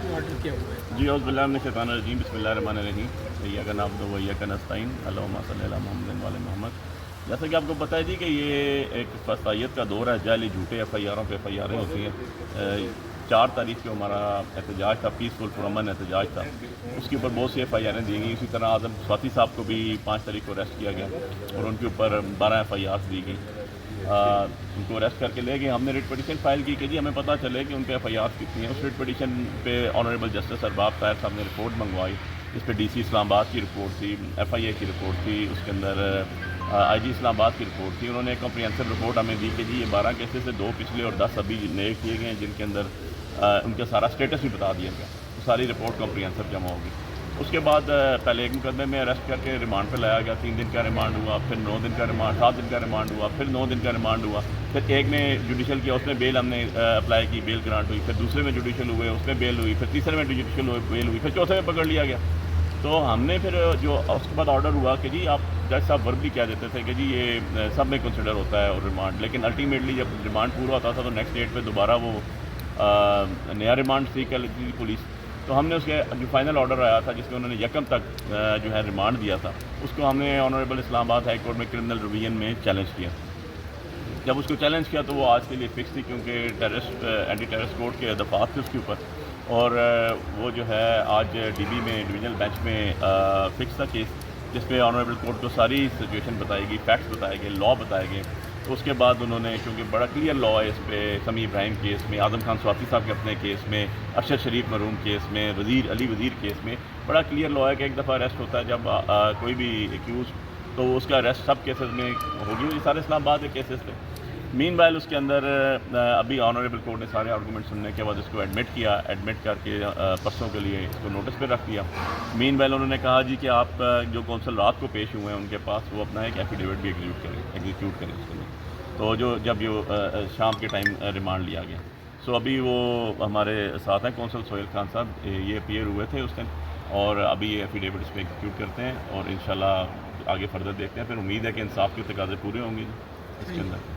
میں آرڈر کیا ہوا ہے؟ جی اعوذ باللہ من الشیطان الرجیم، بسم اللہ الرحمن الرحیم، ایاک نعبد و ایاک نستعین، اللہم صلی علی محمد وعلی محمد۔ جیسا کہ آپ کو پتہ ہے جی کہ یہ ایک فسادیت کا دور ہے، جعلی جھوٹے ایف آئی آروں پہ ایف آئی آریں ہوتی ہیں۔ 4 تاریخ کو ہمارا احتجاج تھا، پیسفل پرامن احتجاج تھا، اس کے اوپر بہت سی ایف آئی آریں دی گئیں۔ اسی طرح اعظم سواتی صاحب کو بھی 5 تاریخ کو اریسٹ کیا گیا اور ان کے اوپر 12 ایف آئی آرز دی گئیں۔ ان کو اریسٹ کر کے لے گئے۔ ہم نے ریٹ پٹیشن فائل کی کہ جی ہمیں پتہ چلے کہ ان پہ ایف آئی آرز کتنی ہیں۔ اس ریٹ پٹیشن پہ آنریبل جسٹس ارباب طاہر صاحب نے رپورٹ منگوائی، اس پہ ڈی سی اسلام آباد کی رپورٹ تھی، ایف آئی اے کی رپورٹ تھی، اس کے اندر آئی جی اسلام آباد کی رپورٹ تھی۔ انہوں نے کمپریہنسو رپورٹ ہمیں دی کہ جی یہ 12 کیسز سے 2 پچھلے اور 10 ابھی نئے کیے گئے ہیں، جن کے اندر ان کا سارا اسٹیٹس بھی بتا دیا گیا، تو ساری رپورٹ کمپریہنسو جمع ہوگی۔ اس کے بعد پہلے ایک مقدمے میں اریسٹ کر کے ریمانڈ پہ لایا گیا، 3 دن کا ریمانڈ ہوا، پھر 9 دن کا ریمانڈ، 7 دن کا ریمانڈ ہوا، پھر 9 دن کا ریمانڈ ہوا، پھر ایک میں جوڈیشل کیا، اس میں بیل ہم نے اپلائی کی، بیل گرانٹ ہوئی، پھر دوسرے میں جوڈیشل ہوئے، اس میں بیل ہوئی، پھر تیسرے میں جوڈیشل ہوئے، بیل ہوئی، پھر چوتھے میں پکڑ لیا گیا۔ تو ہم نے پھر جو اس کے بعد آرڈر ہوا کہ جی آپ جج صاحب وربلی کہہ دیتے تھے کہ جی یہ سب میں کنسیڈر ہوتا ہے اور ریمانڈ، لیکن الٹیمیٹلی جب ریمانڈ پورا ہوتا تھا تو نیکسٹ ڈیٹ پہ دوبارہ وہ نیا ریمانڈ سیک کر لیتی تھی پولیس۔ تو ہم نے اس کے جو فائنل آرڈر آیا تھا جس میں انہوں نے یکم تک جو ہے ریمانڈ دیا تھا، اس کو ہم نے آنریبل اسلام آباد ہائی کورٹ میں کرمنل ریویژن میں چیلنج کیا۔ جب اس کو چیلنج کیا تو وہ آج کے لیے فکس تھی، کیونکہ اینٹی ٹیررسٹ کورٹ کے دفعات تھے اس کے اوپر، اور وہ جو ہے آج ڈی بی میں ڈویژنل بینچ میں فکس تھا کیس، جس پہ آنریبل کورٹ کو ساری سچویشن بتائی گئی، فیکٹس بتائے گئے، لا بتائے گئے۔ تو اس کے بعد انہوں نے، کیونکہ بڑا کلیئر لا ہے اس پہ، سمیع ابراہیم کیس میں، اعظم خان سواتی صاحب کے اپنے کیس میں، ارشد شریف مرحوم کیس میں، علی وزیر کیس میں بڑا کلیئر لا ہے کہ ایک دفعہ اریسٹ ہوتا ہے جب کوئی بھی ایکیوز، تو اس کا اریسٹ سب کیسز میں ہوگی، یہ سارے اسلام آباد کے کیسز تھے۔ مین وائل اس کے اندر ابھی آنریبل کورٹ نے سارے آرگومنٹ سننے کے بعد اس کو ایڈمٹ کیا، ایڈمٹ کر کے پرسوں کے لیے اس کو نوٹس پہ رکھ دیا۔ مین وائل انہوں نے کہا جی کہ آپ جو کونسل رات کو پیش ہوئے ہیں ان کے پاس، وہ اپنا ایک ایفیڈیوٹ بھی ایگزیکیوٹ کریں اس کے لیے، تو جب شام کے ٹائم ریمانڈ لیا گیا۔ سو ابھی وہ ہمارے ساتھ ہیں کونسل سہیل خان صاحب، یہ اپیئر ہوئے تھے اس دن، اور ابھی یہ ایفیڈیوٹ اس پہ ایگزیکیوٹ کرتے ہیں، اور انشاءاللہ آگے فردر دیکھتے ہیں۔ پھر امید ہے کہ انصاف کے تقاضے پورے ہوں گے اس کے اندر۔